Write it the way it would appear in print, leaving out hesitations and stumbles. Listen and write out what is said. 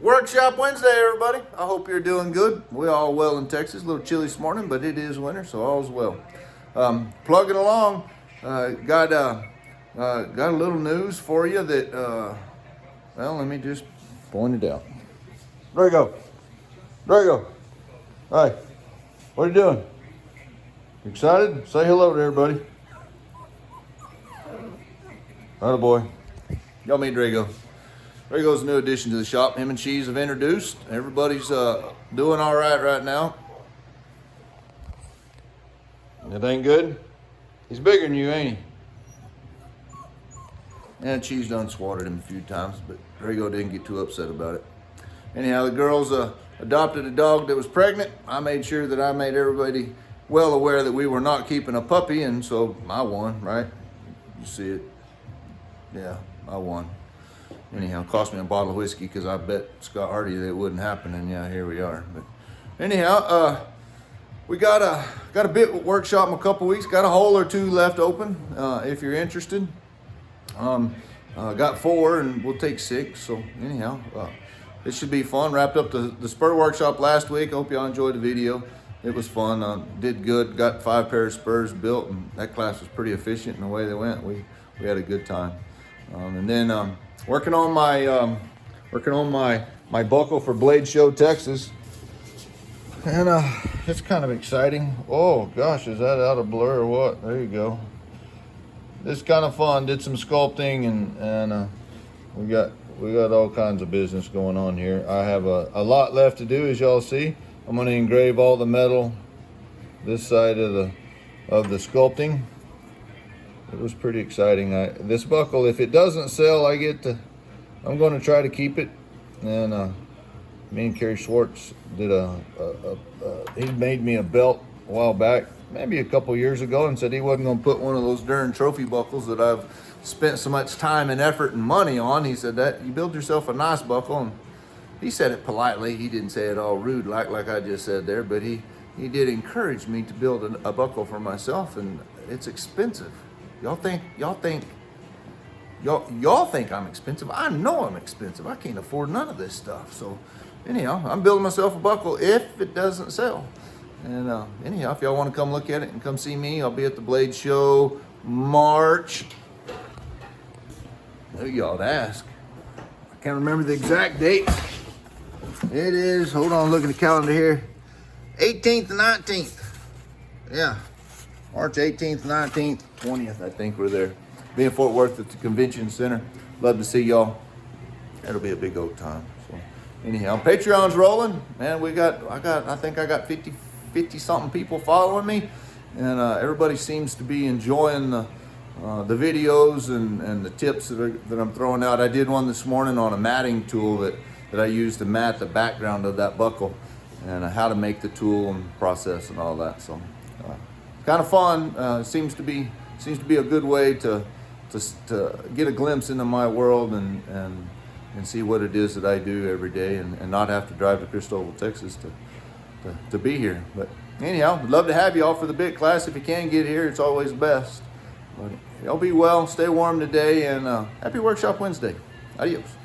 Workshop Wednesday, everybody. I hope you're doing good. We're all well in Texas. A little chilly this morning, but it is winter, so all's well. Plugging along, got a little news for you that, well, let me just point it out. Drago. Hi. What are you doing? You excited? Say hello to everybody. Attaboy. Y'all meet Drago. Drago's a new addition to the shop. Him and Cheese have introduced. Everybody's doing all right now. That ain't good? He's bigger than you, ain't he? And Cheese done swatted him a few times, but Drago didn't get too upset about it. Anyhow, the girls adopted a dog that was pregnant. I made sure that I made everybody well aware that we were not keeping a puppy, and so I won, right? You see it? Yeah, I won. Anyhow, it cost me a bottle of whiskey because I bet Scott Hardy that it wouldn't happen, and yeah, here we are. But anyhow, we got a bit workshop in a couple weeks. Got a hole or two left open if you're interested. Got 4 and we'll take 6. So anyhow, it should be fun. Wrapped up the spur workshop last week. I hope y'all enjoyed the video. It was fun. Did good. Got 5 pairs of spurs built, and that class was pretty efficient in the way they went. We had a good time. And then working on my buckle for Blade Show Texas, and it's kind of exciting. Oh gosh, is that out of blur or what? There you go. It's kind of fun. Did some sculpting and we got all kinds of business going on here. I have a lot left to do, as y'all see. I'm going to engrave all the metal this side of the sculpting. It was pretty exciting. This buckle, if it doesn't sell, I'm going to try to keep it. And me and Kerry Schwartz did he made me a belt a while back, maybe a couple years ago, and said he wasn't going to put one of those darn trophy buckles that I've spent so much time and effort and money on. He said that you build yourself a nice buckle, and he said it politely. He didn't say it all rude like I just said there, but he did encourage me to build a buckle for myself, and it's expensive. Y'all think I'm expensive. I know I'm expensive. I can't afford none of this stuff. So anyhow, I'm building myself a buckle if it doesn't sell. And anyhow, if y'all want to come look at it and come see me, I'll be at the Blade Show March. Who y'all to ask? I can't remember the exact date. It is, hold on, look at the calendar here. 18th and 19th. Yeah. March 18th, 19th, 20th, I think we're there. Be in Fort Worth at the Convention Center. Love to see y'all. It'll be a big old time. So anyhow, Patreon's rolling. Man, I think I got 50 something people following me. And everybody seems to be enjoying the videos and the tips that I'm throwing out. I did one this morning on a matting tool that I use to mat the background of that buckle, and how to make the tool and process and all that. So kind of fun. Seems to be a good way to get a glimpse into my world and see what it is that I do every day, and not have to drive to Cristobal, Texas to be here. But anyhow, I'd love to have you all for the bit class. If you can get here, it's always best. But y'all be well, stay warm today, and happy Workshop Wednesday. Adios.